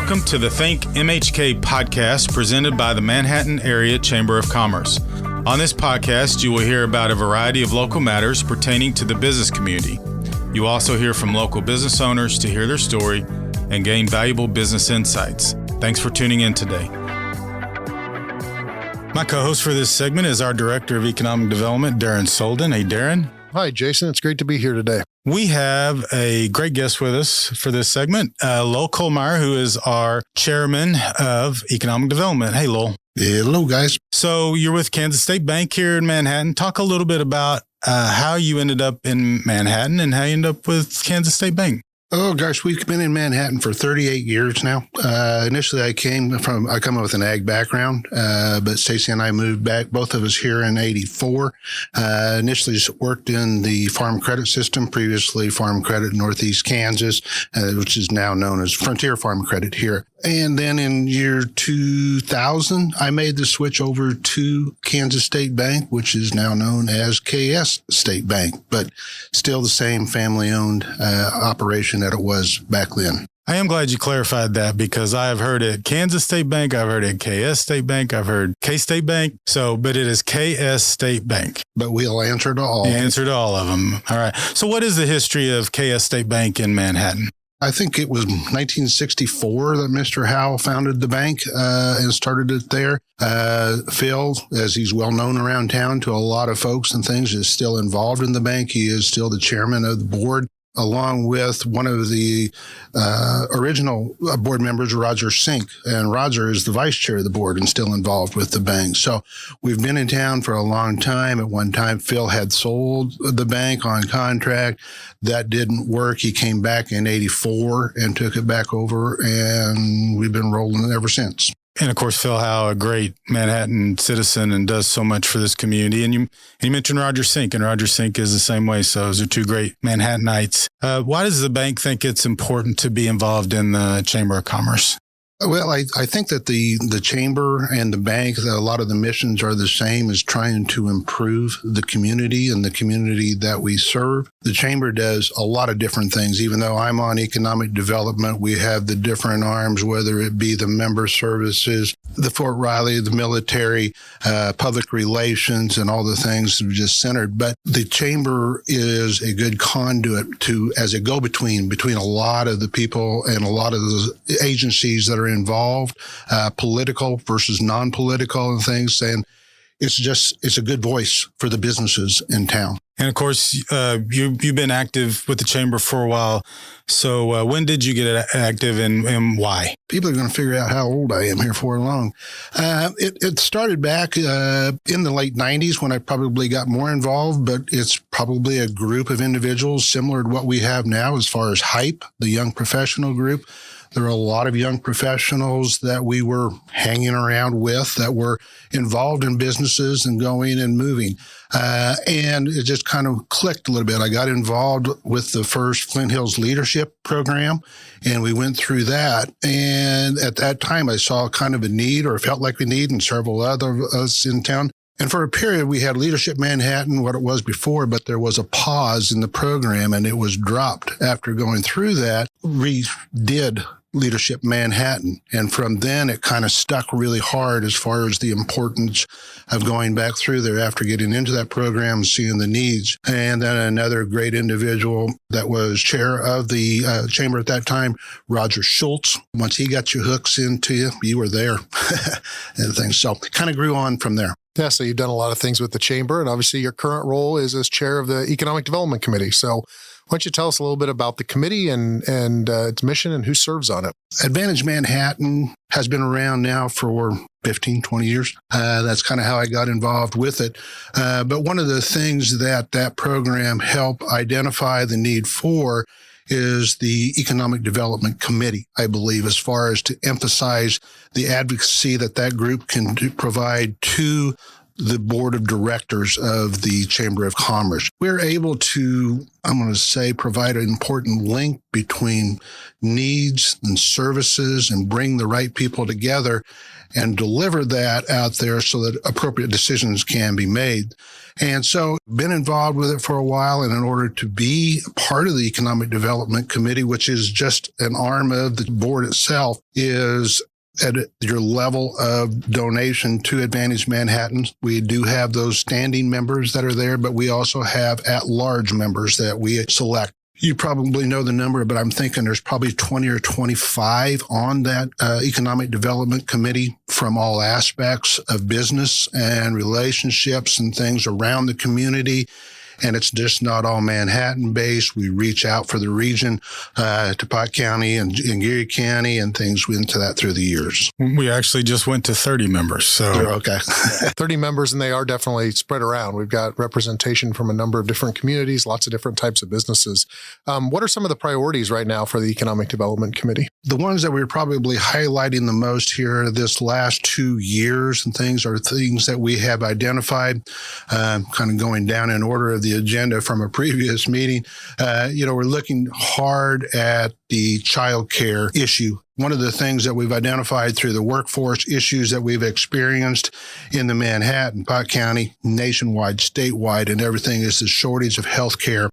Welcome to the ThinkMHK Podcast presented by the Manhattan Area Chamber of Commerce. On this podcast, you will hear about a variety of local matters pertaining to the business community. You also hear from local business owners to hear their story and gain valuable business insights. Thanks for tuning in today. My co-host for this segment is our Director of Economic Development, Darren Solden. Hey, Darren. Hi, Jason. It's great to be here today. We have a great guest with us for this segment, Lowell Kohlmeier, who is our Chairman of Economic Development. Hey, Lowell. Hello, guys. So you're with Kansas State Bank here in Manhattan. Talk a little bit about how you ended up in Manhattan and how you ended up with Kansas State Bank. Oh, gosh, we've been in Manhattan for 38 years now. Initially, I come up with an ag background, but Stacy and I moved back, both of us here in 84. Initially just worked in the farm credit system, previously Farm Credit Northeast Kansas, which is now known as Frontier Farm Credit here. And then in year 2000, I made the switch over to Kansas State Bank, which is now known as KS StateBank, but still the same family-owned operation that it was back then. I am glad you clarified that because I have heard it Kansas State Bank, I've heard it KS State Bank, I've heard K-State Bank, but it is KS State Bank. But we'll answer to all. Answer to all of them. All right. So what is the history of KS State Bank in Manhattan? I think it was 1964 that Mr. Howell founded the bank and started it there. Phil, as he's well known around town to a lot of folks and things, is still involved in the bank. He is still the chairman of the board, along with one of the original board members, Roger Sink. And Roger is the vice chair of the board and still involved with the bank. So we've been in town for a long time. At one time, Phil had sold the bank on contract. That didn't work. He came back in 84 and took it back over, and we've been rolling ever since. And of course, Phil Howe, a great Manhattan citizen and does so much for this community. And you mentioned Roger Sink, and Roger Sink is the same way. So those are two great Manhattanites. Why does the bank think it's important to be involved in the Chamber of Commerce? Well, I think that the chamber and the bank, a lot of the missions are the same as trying to improve the community and the community that we serve. The chamber does a lot of different things. Even though I'm on economic development, we have the different arms, whether it be the member services, the Fort Riley, the military, public relations, and all the things that are just centered. But the chamber is a good conduit as a go-between between a lot of the people and a lot of the agencies that are involved, political versus non-political and things. And it's a good voice for the businesses in town. And of course, you've been active with the chamber for a while. So when did you get active and why? People are going to figure out how old I am here for long. It started back in the late 90s when I probably got more involved, but it's probably a group of individuals similar to what we have now as far as HYPE, the Young Professional Group. There are a lot of young professionals that we were hanging around with that were involved in businesses and going and moving. And it just kind of clicked a little bit. I got involved with the first Flint Hills Leadership Program, and we went through that. And at that time, I saw kind of a need, or felt like a need, and several other of us in town. And for a period, we had Leadership Manhattan, what it was before, but there was a pause in the program, and it was dropped. After going through that, we did Leadership Manhattan. And from then, it kind of stuck really hard as far as the importance of going back through there after getting into that program and seeing the needs. And then another great individual that was chair of the chamber at that time, Roger Schultz. Once he got your hooks into you, you were there and things. So it kind of grew on from there. Yeah, so you've done a lot of things with the chamber, and obviously your current role is as chair of the Economic Development Committee. So why don't you tell us a little bit about the committee and its mission and who serves on it? Advantage Manhattan has been around now for 15, 20 years. That's kind of how I got involved with it. But one of the things that program helped identify the need for is the Economic Development Committee, I believe, as far as to emphasize the advocacy that group can provide to the board of directors of the Chamber of Commerce. We're able to, I'm going to say, provide an important link between needs and services and bring the right people together and deliver that out there so that appropriate decisions can be made. And so been involved with it for a while. And in order to be part of the Economic Development Committee, which is just an arm of the board itself, is at your level of donation to Advantage Manhattan. We do have those standing members that are there, but we also have at-large members that we select. You probably know the number, but I'm thinking there's probably 20 or 25 on that Economic Development Committee from all aspects of business and relationships and things around the community. And it's just not all Manhattan-based. We reach out for the region to Pot County and Geary County and things into that through the years. We actually just went to 30 members. So okay. 30 members, and they are definitely spread around. We've got representation from a number of different communities, lots of different types of businesses. What are some of the priorities right now for the Economic Development Committee? The ones that we're probably highlighting the most here this last 2 years and things are things that we have identified, kind of going down in order of the agenda from a previous meeting. We're looking hard at the child care issue. One of the things that we've identified through the workforce issues that we've experienced in the Manhattan, Pot County, nationwide, statewide, and everything is the shortage of health care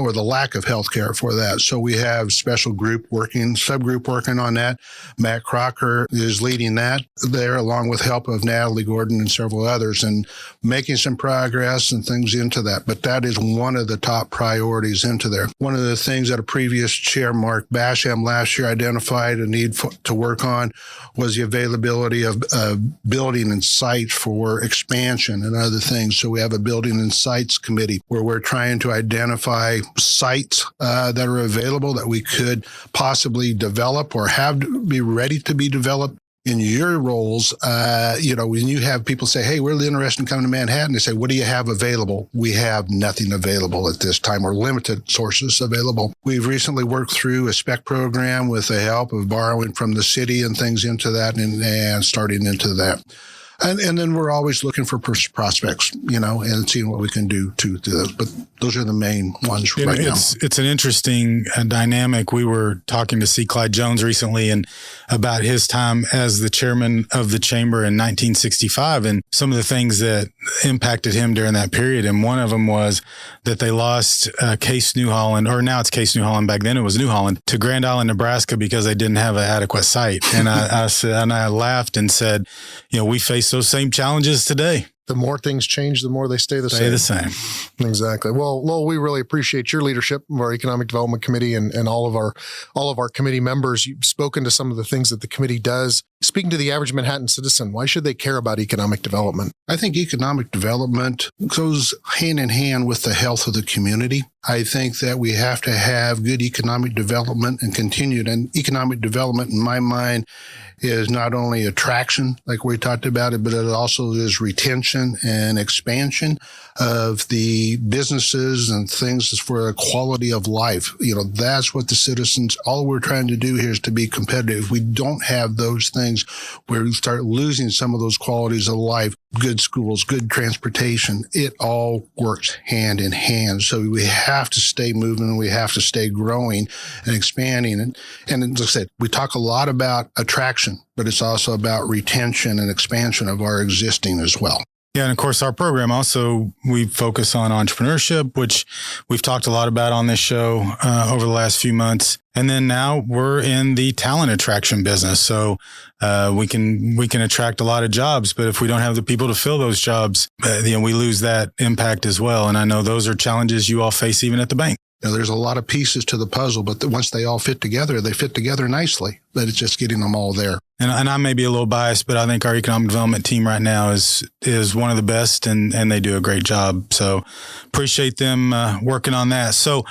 or the lack of health care for that. So we have subgroup working on that. Matt Crocker is leading that there along with help of Natalie Gordon and several others and making some progress and things into that. But that is one of the top priorities into there. One of the things that a previous chair, Mark Basham, last year identified a need to work on was the availability of building and sites for expansion and other things. So we have a building and sites committee where we're trying to identify sites that are available that we could possibly develop or have be ready to be developed. In your roles, when you have people say, hey, we're really interested in coming to Manhattan, they say, what do you have available? We have nothing available at this time or limited sources available. We've recently worked through a spec program with the help of borrowing from the city and things into that and starting into that. And then we're always looking for prospects, and seeing what we can do to do those. But those are the main ones right now. It's an interesting dynamic. We were talking to C. Clyde Jones recently and about his time as the chairman of the chamber in 1965 and some of the things that impacted him during that period. And one of them was that they lost Case New Holland, or now it's Case New Holland. Back then it was New Holland, to Grand Island, Nebraska, because they didn't have an adequate site. And I laughed and said, we face those same challenges today. The more things change, the more they stay the same. Exactly. Well, Lowell, we really appreciate your leadership of our Economic Development Committee and all of our committee members. You've spoken to some of the things that the committee does. Speaking to the average Manhattan citizen, why should they care about economic development? I think economic development goes hand in hand with the health of the community. I think that we have to have good economic development and continued. And economic development, in my mind, is not only attraction, like we talked about it, but it also is retention and expansion of the businesses and things for a quality of life. That's what the citizens, all we're trying to do here is to be competitive. If we don't have those things, we start losing some of those qualities of life. Good schools, good transportation, it all works hand in hand. So we have to stay moving, we have to stay growing and expanding. And as I said, we talk a lot about attraction, but it's also about retention and expansion of our existing as well. Yeah, and of course, our program also, we focus on entrepreneurship, which we've talked a lot about on this show over the last few months. And then now we're in the talent attraction business. So we can attract a lot of jobs, but if we don't have the people to fill those jobs, we lose that impact as well. And I know those are challenges you all face even at the bank. There's a lot of pieces to the puzzle, but once they all fit together, they fit together nicely. But it's just getting them all there. And I may be a little biased, but I think our economic development team right now is one of the best, and they do a great job. So appreciate them working on that. So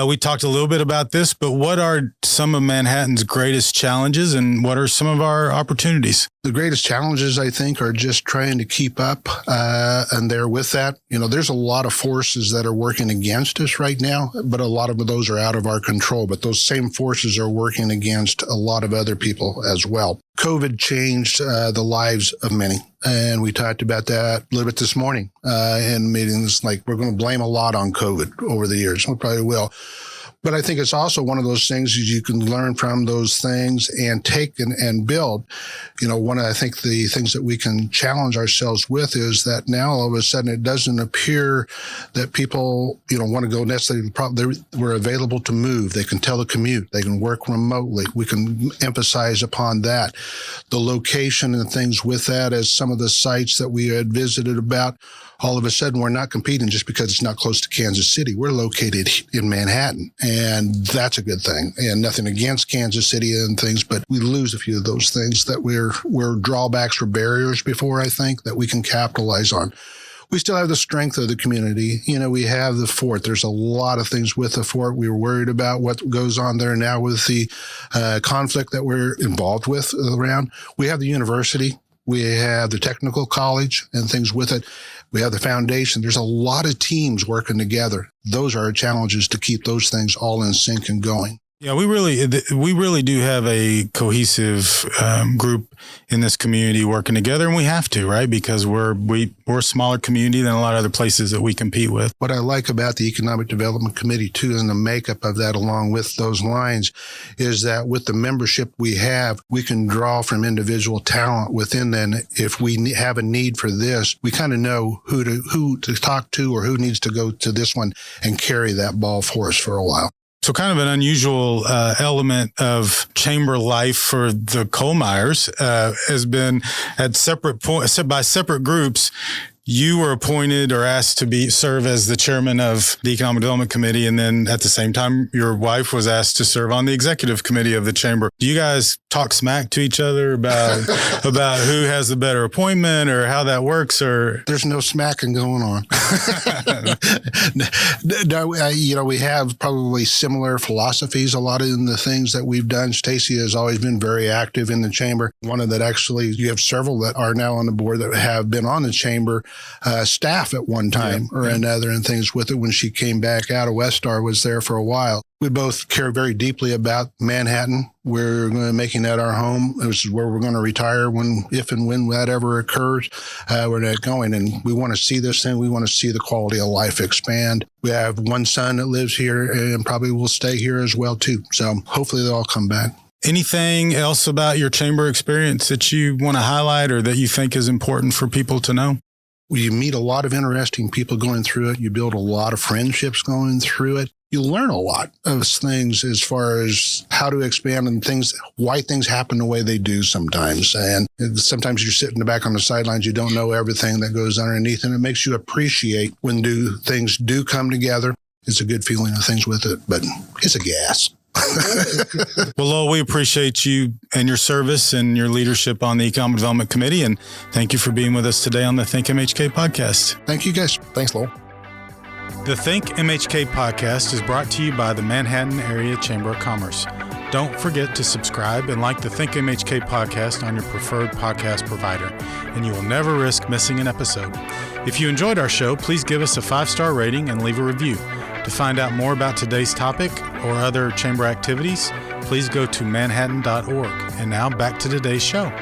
we talked a little bit about this, but what are some of Manhattan's greatest challenges, and what are some of our opportunities? The greatest challenges, I think, are just trying to keep up and there with that. There's a lot of forces that are working against us right now, but a lot of those are out of our control. But those same forces are working against a lot of of other people as well. COVID changed the lives of many. And we talked about that a little bit this morning in meetings. Like, we're going to blame a lot on COVID over the years. We probably will. But I think it's also one of those things is you can learn from those things and take and build. One of, I think, the things that we can challenge ourselves with is that now all of a sudden it doesn't appear that people, want to go necessarily. We're available to move. They can telecommute. They can work remotely. We can emphasize upon that. The location and things with that, as some of the sites that we had visited about, all of a sudden we're not competing just because it's not close to Kansas City. We're located in Manhattan, and that's a good thing. And nothing against Kansas City and things, but we lose a few of those things that were drawbacks or barriers before, I think, that we can capitalize on. We still have the strength of the community. We have the fort. There's a lot of things with the fort. We were worried about what goes on there now with the conflict that we're involved with around. We have the university. We have the technical college and things with it. We have the foundation. There's a lot of teams working together. Those are our challenges to keep those things all in sync and going. Yeah, we really do have a cohesive group in this community working together, and we have to, right? Because we're a smaller community than a lot of other places that we compete with. What I like about the Economic Development Committee too, and the makeup of that along with those lines, is that with the membership we have, we can draw from individual talent within. Then, if we have a need for this, we kind of know who to talk to or who needs to go to this one and carry that ball for us for a while. So kind of an unusual element of chamber life for the Kohlmeiers has been at by separate groups. You were appointed or asked to serve as the chairman of the Economic Development Committee. And then at the same time, your wife was asked to serve on the executive committee of the chamber. Do you guys talk smack to each other about who has the better appointment or how that works? Or there's no smacking going on. No, we have probably similar philosophies. A lot of the things that we've done. Stacy has always been very active in the chamber. One of that, actually, you have several that are now on the board that have been on the chamber staff at one time or another and things with it. When she came back out of Westar, was there for a while. We both care very deeply about Manhattan. We're making that our home. This is where we're going to retire if and when that ever occurs. We're not going, and we want to see this thing. We want to see the quality of life expand. We have one son that lives here and probably will stay here as well too. So hopefully they'll all come back. Anything else about your chamber experience that you want to highlight or that you think is important for people to know? You meet a lot of interesting people going through it. You build a lot of friendships going through it. You learn a lot of things as far as how to expand and things, why things happen the way they do sometimes. And sometimes you're sitting back on the sidelines. You don't know everything that goes underneath, and it makes you appreciate when things do come together. It's a good feeling of things with it, but it's a gas. Well, Lowell, we appreciate you and your service and your leadership on the Economic Development Committee. And thank you for being with us today on the ThinkMHK Podcast. Thank you, guys. Thanks, Lowell. The ThinkMHK Podcast is brought to you by the Manhattan Area Chamber of Commerce. Don't forget to subscribe and like the ThinkMHK Podcast on your preferred podcast provider, and you will never risk missing an episode. If you enjoyed our show, please give us a 5-star rating and leave a review. To find out more about today's topic or other chamber activities, please go to manhattan.org. And now back to today's show.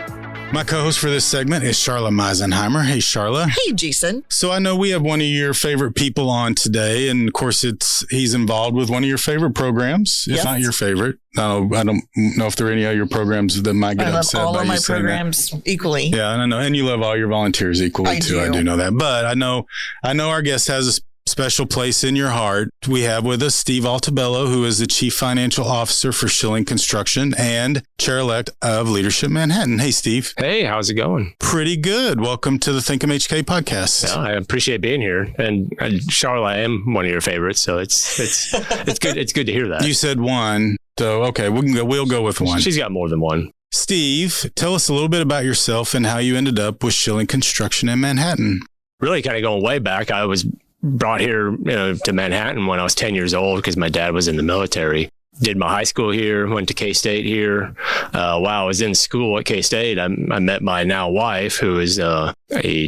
My co-host for this segment is Sharla Meisenheimer. Hey, Sharla. Hey, Jason. So I know we have one of your favorite people on today, and of course he's involved with one of your favorite programs, if not your favorite. I don't know if there are any of your programs that might get upset by you saying that. I love all of my programs equally. Yeah, I know, and you love all your volunteers equally too. I do know that, but I know our guest has a special place in your heart. We have with us Steve Altobello, who is the Chief Financial Officer for Shilling Construction and Chair-elect of Leadership Manhattan. Hey, Steve. Hey, how's it going? Pretty good. Welcome to the ThinkMHK Podcast. Yeah, I appreciate being here. And Sharla, I am one of your favorites, so it's good. It's good to hear that. You said one, so okay, we'll go with one. She's got more than one. Steve, tell us a little bit about yourself and how you ended up with Shilling Construction in Manhattan. Really kind of going way back. I was brought here to Manhattan when I was 10 years old because my dad was in the military. Did my high school here, went to K-State here. While I was in school at K-State, I met my now wife, who is a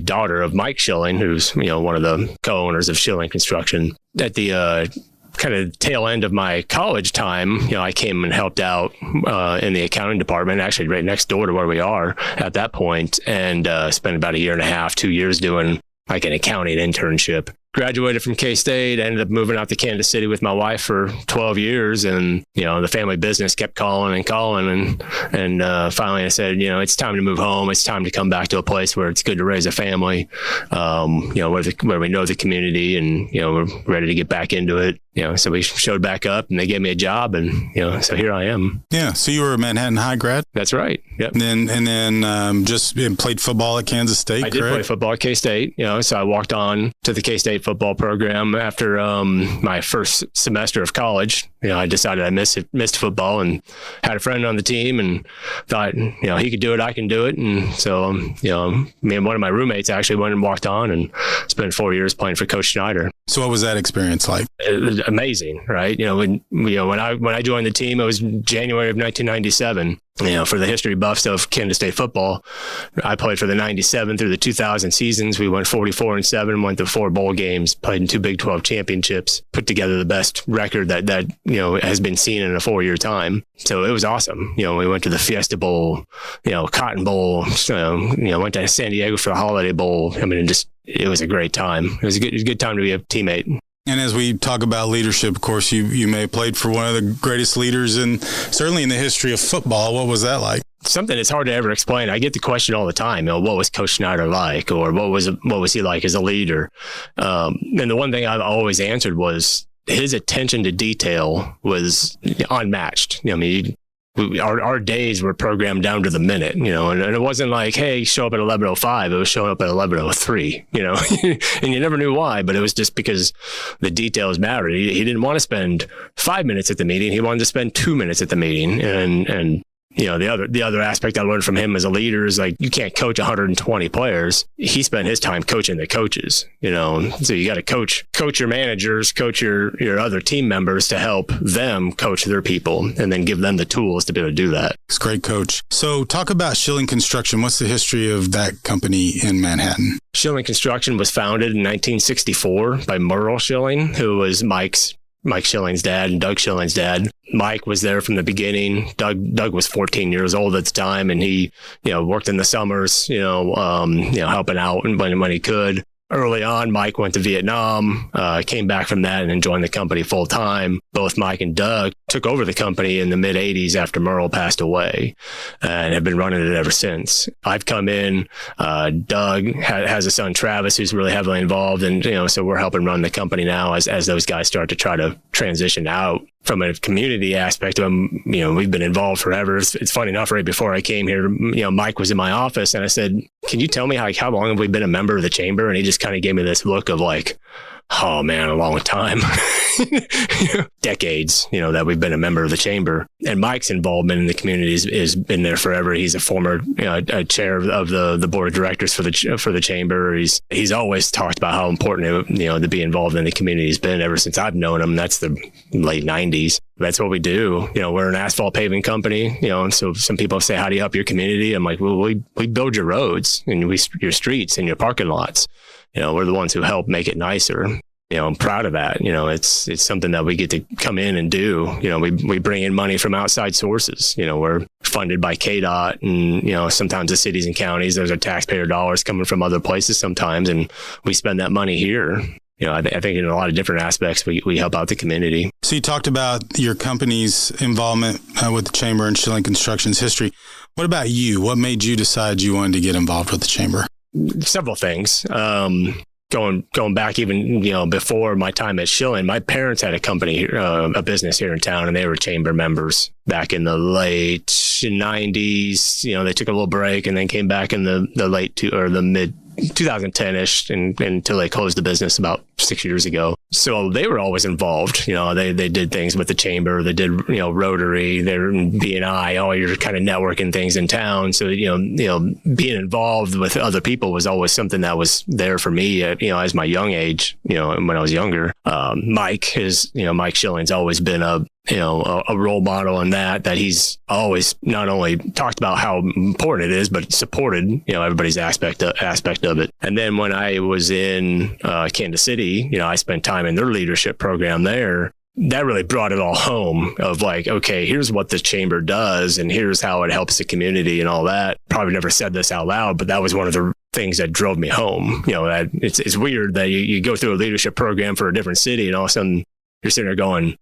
daughter of Mike Shilling, who's one of the co-owners of Shilling Construction. At the kind of tail end of my college time, I came and helped out in the accounting department, actually right next door to where we are at that point, and spent about 1.5 2 years doing like an accounting internship. Graduated from K-State, ended up moving out to Kansas City with my wife for 12 years. And, the family business kept calling. And finally I said, it's time to move home. It's time to come back to a place where it's good to raise a family, where we know the community and, we're ready to get back into it. So we showed back up and they gave me a job and, so here I am. Yeah. So you were a Manhattan High grad? That's right. Yep. And then just played football at Kansas State, correct? I did play football at K-State, so I walked on to the K-State football program after my first semester of college. I decided I missed football and had a friend on the team and thought, he could do it, I can do it. And so, me and one of my roommates actually went and walked on and spent 4 years playing for Coach Schneider. So what was that experience like? It was amazing, right? When I joined the team, it was January of 1997. For the history buffs of Kansas State football, I played for the 97 through the 2000 seasons. We went 44-7, went to 4 bowl games, played in 2 Big 12 championships, put together the best record that has been seen in a 4-year time. So it was awesome. We went to the Fiesta Bowl, Cotton Bowl, went to San Diego for the Holiday Bowl. It was a great time. It was a good time to be a teammate. And as we talk about leadership, of course, you may have played for one of the greatest leaders certainly in the history of football. What was that like? Something that's hard to ever explain. I get the question all the time, what was Coach Schneider like? Or what was he like as a leader? And the one thing I've always answered was his attention to detail was unmatched. Our days were programmed down to the minute, and it wasn't like, hey, show up at 11:05. It was showing up at 11:03, and you never knew why, but it was just because the details mattered. He didn't want to spend 5 minutes at the meeting. He wanted to spend 2 minutes at the meeting. And the other aspect I learned from him as a leader is like, you can't coach 120 players. He spent his time coaching the coaches, so you got to coach your managers, coach your other team members to help them coach their people and then give them the tools to be able to do that. It's a great coach. So talk about Shilling Construction. What's the history of that company in Manhattan? Shilling Construction was founded in 1964 by Merle Shilling, who was Mike Shilling's dad and Doug Shilling's dad. Mike was there from the beginning. Doug was 14 years old at the time, and he, worked in the summers, helping out when he could. Early on, Mike went to Vietnam, came back from that and then joined the company full time. Both Mike and Doug took over the company in the mid 80s after Merle passed away and have been running it ever since. I've come in, Doug has a son, Travis, who's really heavily involved. And, so we're helping run the company now as those guys start to try to transition out. From a community aspect, we've been involved forever. It's funny enough, right before I came here, Mike was in my office and I said, can you tell me how long have we been a member of the chamber? And he just kind of gave me this look of like, oh man, a long time. Decades, that we've been a member of the chamber. And Mike's involvement in the community has been there forever. He's a former a chair of the board of directors for the chamber. He's always talked about how important to be involved in the community has been ever since I've known him. That's the late 90s. That's what we do. We're an asphalt paving company, and so some people say, how do you help your community? I'm like, well, we build your roads and your streets and your parking lots. We're the ones who help make it nicer. I'm proud of that. It's something that we get to come in and do. We bring in money from outside sources. We're funded by KDOT and, sometimes the cities and counties. Those are taxpayer dollars coming from other places sometimes, and we spend that money here. I think in a lot of different aspects, we help out the community. So you talked about your company's involvement with the chamber and Shilling Construction's history. What about you? What made you decide you wanted to get involved with the chamber? Several things. Going back even, before my time at Shilling, my parents had a company, a business here in town, and they were chamber members back in the late 90s. They took a little break and then came back in the mid 2010-ish until they closed the business about 6 years ago. So they were always involved. They did things with the chamber. They did, Rotary, they're in B&I, all your kind of networking things in town. So, being involved with other people was always something that was there for me, as my young age, when I was younger. Mike Shilling's always been a role model in that he's always not only talked about how important it is, but supported, everybody's aspect of it. And then when I was in Kansas City, I spent time in their leadership program there. that really brought it all home of like, okay, here's what the chamber does and here's how it helps the community and all that. Probably never said this out loud, but that was one of the things that drove me home. That it's weird that you go through a leadership program for a different city and all of a sudden you're sitting there going,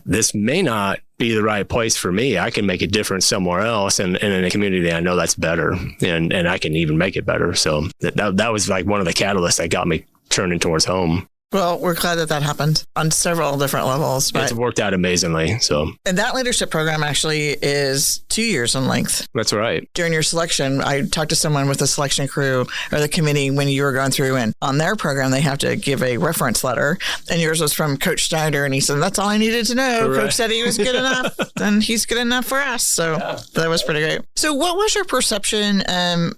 this may not be the right place for me. I can make a difference somewhere else. And in a community, I know that's better and I can even make it better. So that was like one of the catalysts that got me turning towards home. Well, we're glad that happened on several different levels. But it's worked out amazingly. So, and that leadership program actually is 2 years in length. That's right. During your selection, I talked to someone with the selection crew or the committee when you were going through, and on their program, they have to give a reference letter. And yours was from Coach Schneider. And he said, that's all I needed to know. Right. Coach said he was good enough, and he's good enough for us. So that was pretty great. So what was your perception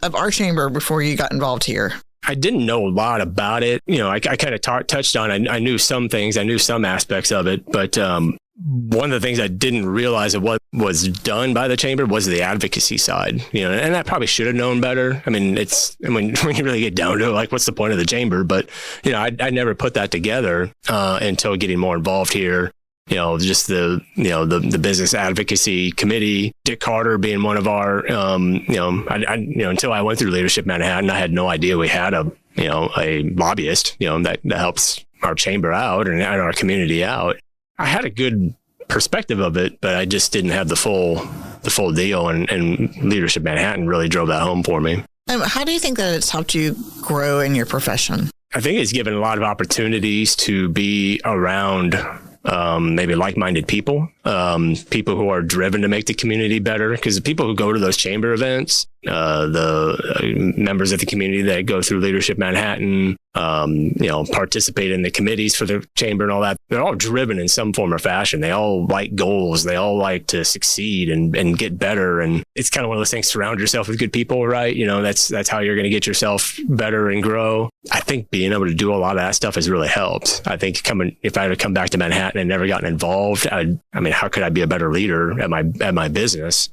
of our chamber before you got involved here? I didn't know a lot about it. I kind of touched on, I knew some things, I knew some aspects of it, but one of the things I didn't realize of what was done by the chamber was the advocacy side, and I probably should have known better. I mean, when you really get down to it, like, what's the point of the chamber? But, I never put that together until getting more involved here. Just the business advocacy committee, Dick Carter being one of our, until I went through Leadership Manhattan, I had no idea we had a lobbyist, that helps our chamber out and our community out. I had a good perspective of it, but I just didn't have the full deal. And Leadership Manhattan really drove that home for me. How do you think that it's helped you grow in your profession? I think it's given a lot of opportunities to be around maybe like-minded people, people who are driven to make the community better. Because the people who go to those chamber events, the members of the community that go through Leadership Manhattan, participate in the committees for the chamber and all that, they're all driven in some form or fashion. They all like goals. They all like to succeed and get better. And it's kind of one of those things, surround yourself with good people, right? That's how you're going to get yourself better and grow. I think being able to do a lot of that stuff has really helped. I think if I had come back to Manhattan and never gotten involved, how could I be a better leader at my business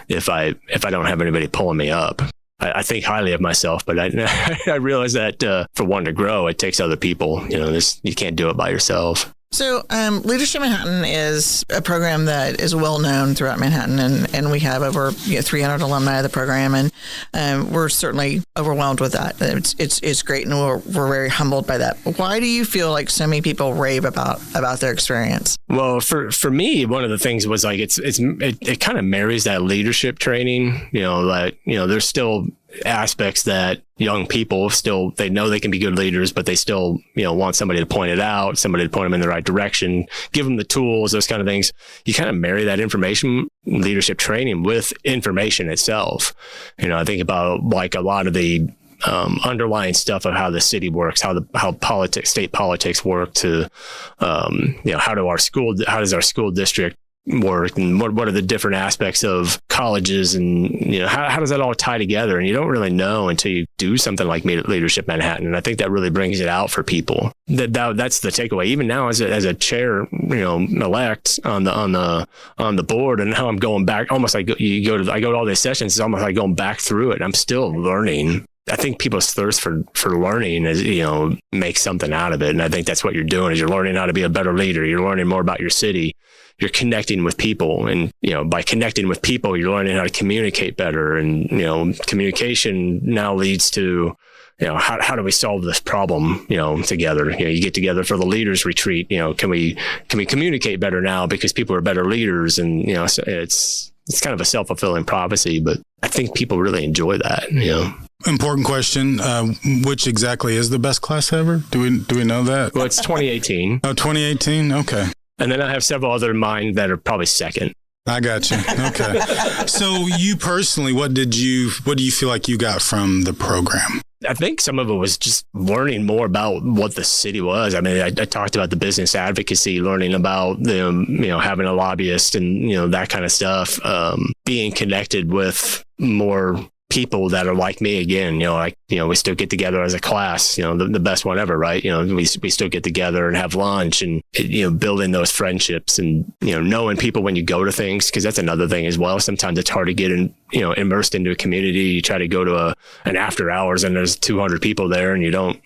if I don't have anybody pulling me up? I think highly of myself, but I realize that for one to grow, it takes other people. You can't do it by yourself. So Leadership Manhattan is a program that is well known throughout Manhattan, and we have over 300 alumni of the program, and we're certainly overwhelmed with that. It's great, and we're very humbled by that. But why do you feel like so many people rave about their experience? Well, for me, one of the things was like it kind of marries that leadership training. There's still aspects that young people they know they can be good leaders, but they still, want somebody to point it out, somebody to point them in the right direction, give them the tools, those kind of things. You kind of marry that information leadership training with information itself. I think about like a lot of the underlying stuff of how the city works, how state politics work to, how does our school district work, and what are the different aspects of colleges, and how does that all tie together? And you don't really know until you do something like Leadership Manhattan, and I think that really brings it out for people. That's the takeaway. Even now, as a chair, elect on the board, and how I'm going back, almost like I go to all these sessions. It's almost like going back through it. I'm still learning. I think people's thirst for learning is, make something out of it. And I think that's what you're doing, is you're learning how to be a better leader. You're learning more about your city. You're connecting with people, and, by connecting with people, you're learning how to communicate better. And, communication now leads to, how do we solve this problem, together? You get together for the leaders retreat. Can we communicate better now because people are better leaders? And, so it's kind of a self-fulfilling prophecy, but I think people really enjoy that, Important question. Which exactly is the best class ever? Do we know that? Well, it's 2018. Oh, 2018. Okay. And then I have several other in mind that are probably second. I got you. Okay. So you personally, what do you feel like you got from the program? I think some of it was just learning more about what the city was. I mean, I talked about the business advocacy, learning about having a lobbyist and, that kind of stuff, being connected with more people that are like me again, we still get together as a class, the best one ever, right? We still get together and have lunch and, building those friendships and, knowing people when you go to things, because that's another thing as well. Sometimes it's hard to get immersed into a community. You try to go to an after hours and there's 200 people there and you don't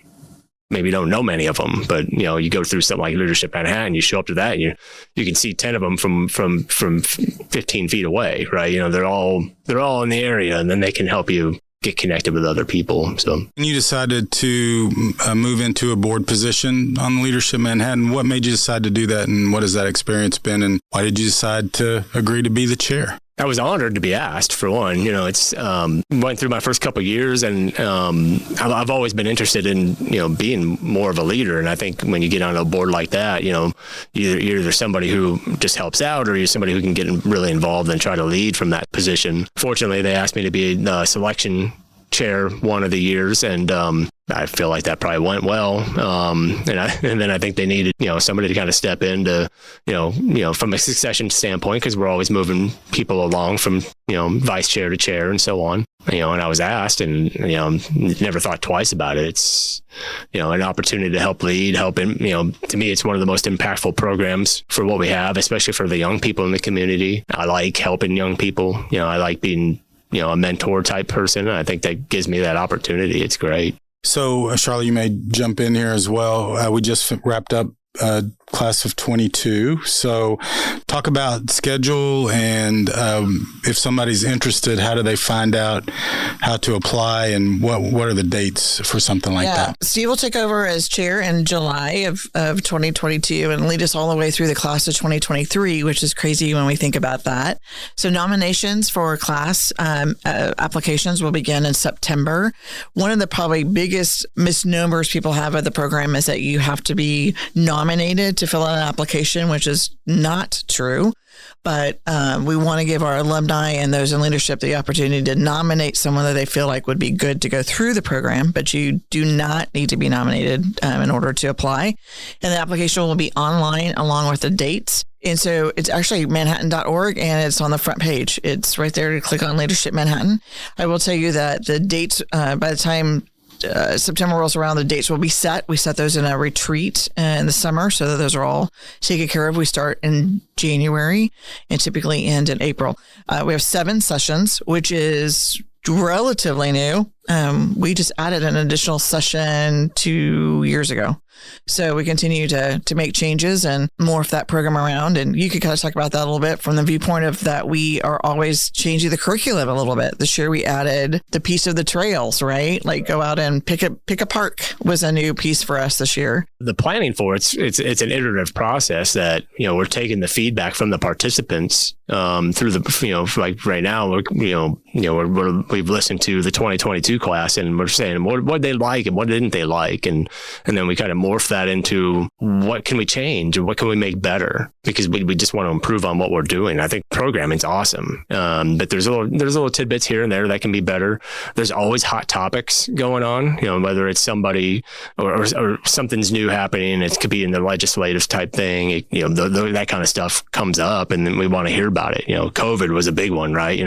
maybe don't know many of them, but you go through something like Leadership Manhattan, you show up to that, and you can see 10 of them from 15 feet away, right? They're all in the area, and then they can help you get connected with other people. So, and you decided to move into a board position on Leadership Manhattan. What made you decide to do that, and what has that experience been, and why did you decide to agree to be the chair? I was honored to be asked, for one. It's went through my first couple of years, and I've always been interested in being more of a leader. And I think when you get on a board like that, you're either somebody who just helps out, or you're somebody who can get really involved and try to lead from that position. Fortunately, they asked me to be the selection chair one of the years, and I feel like that probably went well. And then I think they needed, somebody to kind of step in to, from a succession standpoint, because we're always moving people along from, vice chair to chair and so on. And I was asked, and, never thought twice about it. It's, an opportunity to help lead, to me, it's one of the most impactful programs for what we have, especially for the young people in the community. I like helping young people. I like being, a mentor type person. I think that gives me that opportunity. It's great. So, Sharla, you may jump in here as well. We just wrapped up class of 22. So talk about schedule, and if somebody's interested, how do they find out how to apply, and what are the dates for something like that? Steve will take over as chair in July of 2022 and lead us all the way through the class of 2023, which is crazy when we think about that. So nominations for class applications will begin in September. One of the probably biggest misnomers people have of the program is that you have to be nominated to fill out an application, which is not true. But we want to give our alumni and those in leadership the opportunity to nominate someone that they feel like would be good to go through the program. But you do not need to be nominated in order to apply. And the application will be online along with the dates. And so it's actually manhattan.org, and it's on the front page. It's right there to click on Leadership Manhattan. I will tell you that the dates, by the time September rolls around, the dates will be set. We set those in a retreat in the summer, so that those are all taken care of. We start in January and typically end in April. We have 7 sessions, which is relatively new. We just added an additional session 2 years ago. So we continue to make changes and morph that program around. And you could kind of talk about that a little bit from the viewpoint of that we are always changing the curriculum a little bit. This year we added the piece of the trails, right? Like go out and pick a park was a new piece for us this year. The planning for it's an iterative process that, we're taking the feedback from the participants through the, like right now, we've listened to the 2022 class, and we're saying what they like and what didn't they like. And then we kind of morph that into what can we change and what can we make better, because we just want to improve on what we're doing. I think programming's awesome. But there's little tidbits here and there that can be better. There's always hot topics going on, whether it's somebody or something's new happening. It could be in the legislative type thing. That kind of stuff comes up, and then we want to hear about it. COVID was a big one, right?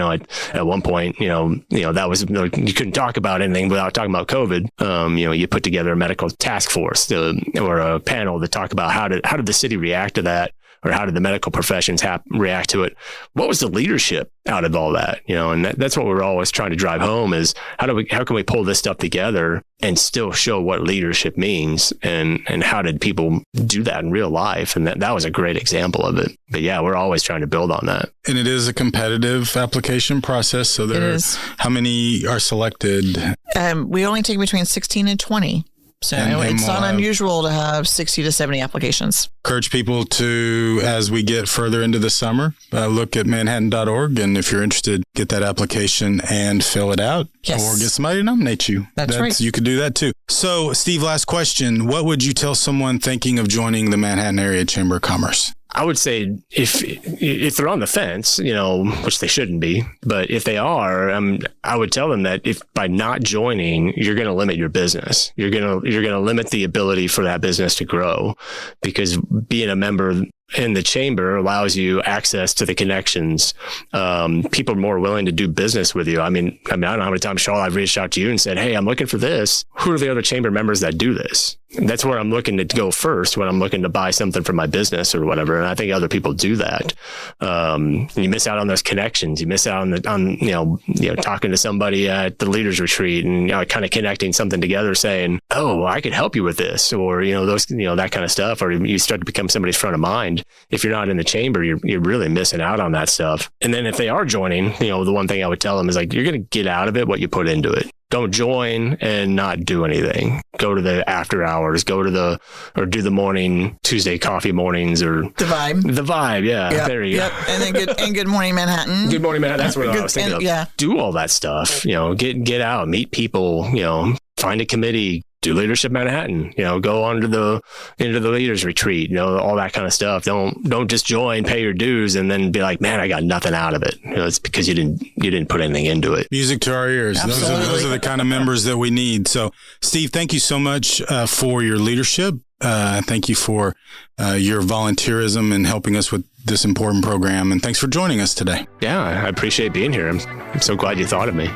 At one point, that was, you couldn't talk about anything without talking about COVID. You put together a medical task force or a panel to talk about how did the city react to that, or how did the medical professions react to it? What was the leadership out of all that? And that's what we're always trying to drive home is how can we pull this stuff together and still show what leadership means, and how did people do that in real life? And that was a great example of it. But yeah, we're always trying to build on that. And it is a competitive application process. So how many are selected? We only take between 16 and 20. So it's not unusual to have 60 to 70 applications. Encourage people to, as we get further into the summer, look at manhattan.org. And if you're interested, get that application and fill it out. Yes. Or get somebody to nominate you. That's right. You could do that too. So, Steve, last question. What would you tell someone thinking of joining the Manhattan Area Chamber of Commerce? I would say if they're on the fence, which they shouldn't be, but if they are, I would tell them that if by not joining, you're going to limit your business. You're going to limit the ability for that business to grow, because being a member in the chamber allows you access to the connections. People are more willing to do business with you. I mean, I don't know how many times, Sharla, I've reached out to you and said, hey, I'm looking for this. Who are the other chamber members that do this? And that's where I'm looking to go first when I'm looking to buy something for my business or whatever. And I think other people do that. You miss out on those connections. You miss out on talking to somebody at the leaders retreat and kind of connecting something together, saying, oh, I could help you with this, or that kind of stuff. Or you start to become somebody's front of mind. If you're not in the chamber, you're really missing out on that stuff. And then if they are joining, the one thing I would tell them is like, you're going to get out of it what you put into it. Don't join and not do anything. Go to the after hours, do the morning, Tuesday coffee mornings, or the vibe. Yeah. Yep, there you go. And then Good Morning Manhattan. Good Morning Manhattan. That's what I was thinking of. Yeah. Do all that stuff, get out, meet people, find a committee, do Leadership Manhattan, go into the leaders retreat, all that kind of stuff. Don't just join, pay your dues, and then be like, man, I got nothing out of it. It's because you didn't put anything into it. Music to our ears. Those are the kind of members that we need. So, Steve, thank you so much for your leadership. Thank you for your volunteerism and helping us with this important program. And thanks for joining us today. Yeah, I appreciate being here. I'm so glad you thought of me.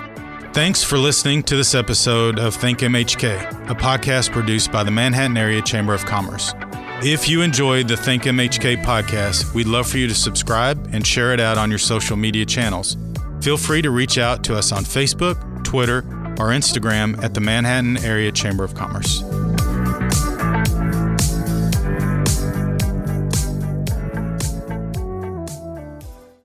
Thanks for listening to this episode of ThinkMHK, a podcast produced by the Manhattan Area Chamber of Commerce. If you enjoyed the ThinkMHK podcast, we'd love for you to subscribe and share it out on your social media channels. Feel free to reach out to us on Facebook, Twitter, or Instagram at the Manhattan Area Chamber of Commerce.